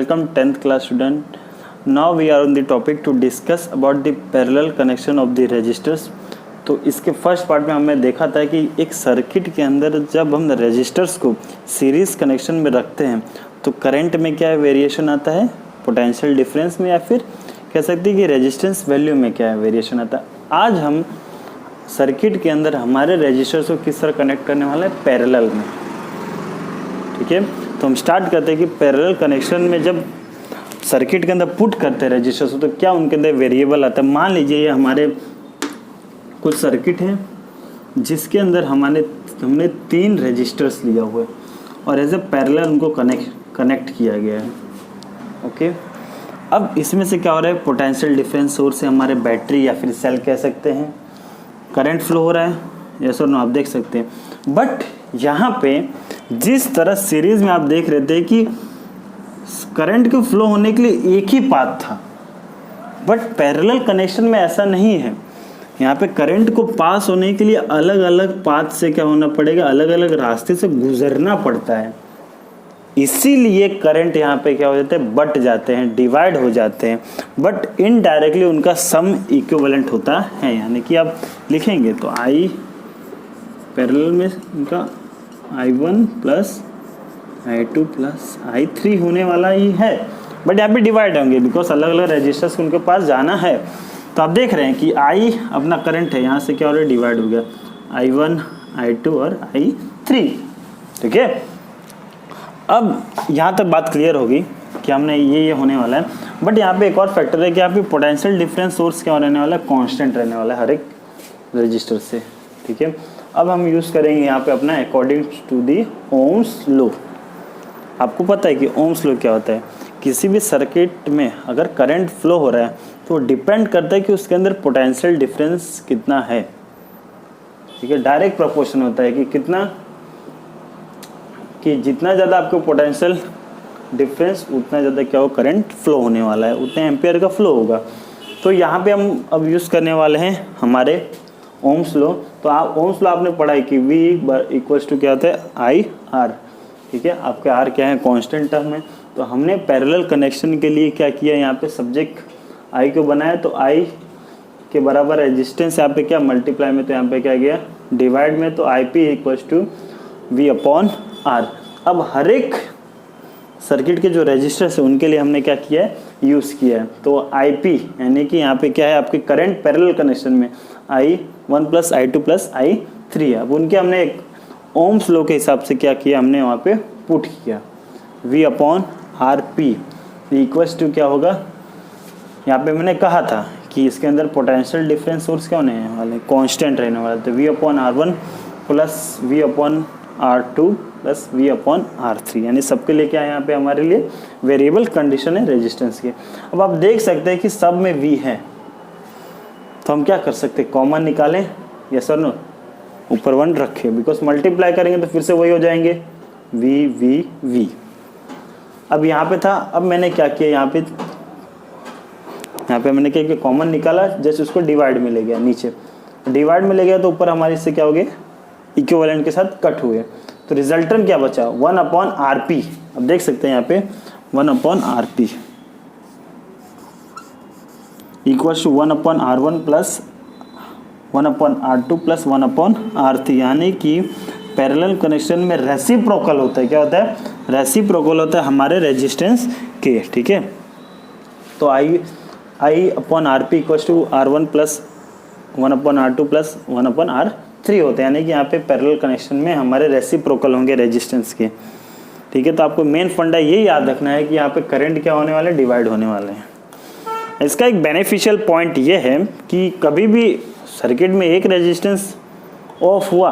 welcome 10th class student. Now we are on the topic to discuss about the parallel connection of the resistors. तो इसके first part में हमने देखा था कि एक सर्किट के अंदर जब हम रेजिस्टर्स को सीरीज कनेक्शन में रखते हैं तो करंट में क्या वेरिएशन आता है, पोटेंशियल डिफरेंस में, या फिर कह सकते हैं कि रेजिस्टेंस वैल्यू में क्या वेरिएशन आता है। आज हम सर्किट के अंदर हमारे रेजिस्टर्स को किस तरह कनेक्ट करने वाले हैं, पैरेलल में। ठीक है, तो हम स्टार्ट करते हैं कि पैरेलल कनेक्शन में जब सर्किट के अंदर पुट करते हैं रेजिस्टर्स तो क्या उनके अंदर वेरिएबल आता है। मान लीजिए ये हमारे कुछ सर्किट है जिसके अंदर हमने 3 रेजिस्टर्स लिया हुआ है और एज ए पैरेलल उनको कनेक्ट किया गया है। ओके, अब इसमें से क्या हो रहा है, पोटेंशियल डिफरेंस सोर्स से हमारे बैटरी या फिर सेल कह सकते हैं, करंट फ्लो हो रहा है, यस और नो, आप देख सकते हैं। बट यहाँ पे जिस तरह सीरीज में आप देख रहे थे कि करंट के फ्लो होने के लिए एक ही पाथ था, बट पैरेलल कनेक्शन में ऐसा नहीं है। यहाँ पे करंट को पास होने के लिए अलग अलग पाथ से क्या होना पड़ेगा, अलग अलग रास्ते से गुजरना पड़ता है। इसीलिए करंट यहाँ पे क्या हो जाते हैं, बट जाते हैं, डिवाइड हो जाते हैं, बट इनडायरेक्टली उनका सम इक्विवेलेंट होता है। यानी कि आप लिखेंगे तो आई पैरेलल में उनका I1 plus I2 plus I3 होने वाला ही है, बट यहाँ पे डिवाइड होंगे बिकॉज अलग अलग रजिस्टर्स को उनके पास जाना है। तो आप देख रहे हैं कि I अपना करंट है, यहाँ से क्या हो रहा है, डिवाइड हो गया I1, I2 और I3। ठीक है, अब यहाँ तक बात क्लियर होगी कि हमने ये होने वाला है। बट यहाँ पे एक और फैक्टर है कि यहाँ पे पोटेंशियल डिफरेंस सोर्स क्या रहने वाला है, कांस्टेंट रहने वाला है हर एक रजिस्टर से। ठीक है, अब हम यूज़ करेंगे यहाँ पे अपना according to the Ohm's law. आपको पता है कि ओम्स लॉ क्या होता है, किसी भी सर्किट में अगर करंट फ्लो हो रहा है तो डिपेंड करता है कि उसके अंदर पोटेंशियल डिफरेंस कितना है। ठीक है, डायरेक्ट प्रोपोर्शन होता है कि कितना, कि जितना ज़्यादा आपको पोटेंशियल डिफरेंस उतना ज़्यादा क्या हो, करंट फ्लो होने वाला है, उतने एम्पियर का फ्लो होगा। तो यहाँ पे हम अब यूज़ करने वाले हैं हमारे ओम्स लॉ। तो आप ओम्स लॉ आपने पढ़ा है कि V इक्वल्स टू क्या होता है, IR। ठीक है, आपके R क्या है, कांस्टेंट टर्म है। तो हमने पैरेलल कनेक्शन के लिए क्या किया, यहाँ पे सब्जेक्ट I को बनाया, तो I के बराबर रेजिस्टेंस यहाँ पे क्या मल्टीप्लाई में, तो यहाँ पे क्या गया डिवाइड में, तो IP equals to V upon R। अब हर एक सर्किट के जो रेजिस्टर्स है उनके लिए हमने क्या किया है, यूज़ किया है। तो IP यानी कि यहाँ पे क्या है, आपके करंट पैरेलल कनेक्शन में I1 plus I2 plus I3 है। अब उनके हमने एक ओम्स लॉ के हिसाब से क्या किया, हमने वहाँ पे पुट किया V upon RP equals to क्या होगा, यहाँ पे मैंने कहा था कि इसके अंदर पोटेंशियल डिफरेंस सोर्स क्या होने वाले, कांस्टेंट रहने वाला। तो V upon R1 plus V upon R2 plus V upon R3, यानी सबके लिए क्या है, यहाँ पे हमारे लिए वेरिएबल कंडीशन है रेजिस्टेंस की। अब आप देख सकते हैं कि सब में V है, तो हम क्या कर सकते हैं, कॉमन निकालें, यस और नो, ऊपर 1 रखें, बिकॉज मल्टीप्लाई करेंगे तो फिर से वही हो जाएंगे V। अब यहाँ पे था, अब मैंने क्या किया, यहाँ पे मैंने क्या किया, कॉमन निकाला, जस्ट उसको डिवाइड में ले गया, नीचे डिवाइड में ले गया तो ऊपर हमारे इससे क्या हो गए, इक्विवेलेंट के साथ कट हुए। तो रिजल्टेंट क्या बचा, 1 अपॉन RP। अब देख सकते हैं यहाँ पे 1 upon RP equals to 1 upon R1 plus 1 upon R2 plus 1 upon R3। यानी कि पैरेलल कनेक्शन में रेसिप्रोकल होता है, क्या होता है, रेसिप्रोकल होता है हमारे रेजिस्टेंस के। ठीक है, तो I upon RP equals to R1 plus 1 upon R2 plus 1 upon R3 होते हैं। यानी कि यहाँ पे पैरेलल कनेक्शन में हमारे रेसिप्रोकल होंगे रेजिस्टेंस के। ठीक है, तो आपको मेन फंडा ये याद रखना है कि यहाँ पे करंट क्या होने वाले, डिवाइड होने वाले हैं। इसका एक बेनिफिशियल पॉइंट ये है कि कभी भी सर्किट में एक रेजिस्टेंस ऑफ हुआ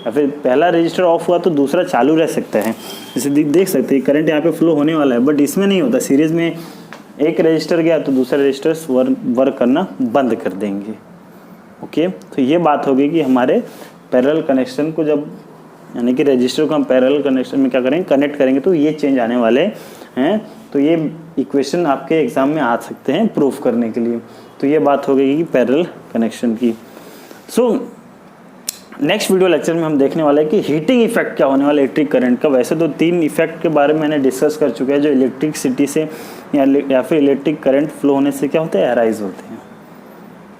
या फिर पहला रजिस्टर ऑफ हुआ तो दूसरा चालू रह सकता है। जैसे देख सकते हैं करंट यहाँ पे फ्लो होने वाला है, बट इसमें नहीं होता। सीरीज में एक रजिस्टर गया तो दूसरा रजिस्टर्स वर्क करना बंद कर देंगे। ओके, तो ये बात होगी कि हमारे पैरेलल कनेक्शन को जब, यानी कि रजिस्टर को हम पैरेलल कनेक्शन में क्या करेंगे, कनेक्ट करेंगे, तो ये चेंज आने वाले हैं। तो ये इक्वेशन आपके एग्जाम में आ सकते हैं प्रूफ करने के लिए। तो ये बात हो गई कि पैरेलल कनेक्शन की। सो नेक्स्ट वीडियो लेक्चर में हम देखने वाले हैं कि हीटिंग इफेक्ट क्या होने वाला है इलेक्ट्रिक करंट का। वैसे तो 3 इफेक्ट के बारे में मैंने डिस्कस कर चुका है जो इलेक्ट्रिसिटी से या फिर इलेक्ट्रिक करंट फ्लो होने से क्या होते हैं, अराइज होते हैं।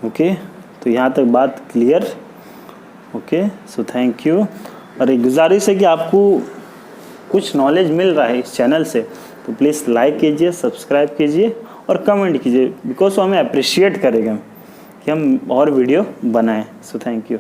ओके, तो यहाँ तक बात clear. Okay, so thank you. और एक गुजारिश है कि आपको कुछ नॉलेज मिल रहा है इस चैनल से तो प्लीज़ लाइक कीजिए, सब्सक्राइब कीजिए और कमेंट कीजिए, बिकॉज वो हमें अप्रिशिएट करेगा कि हम और वीडियो बनाएं। So thank you.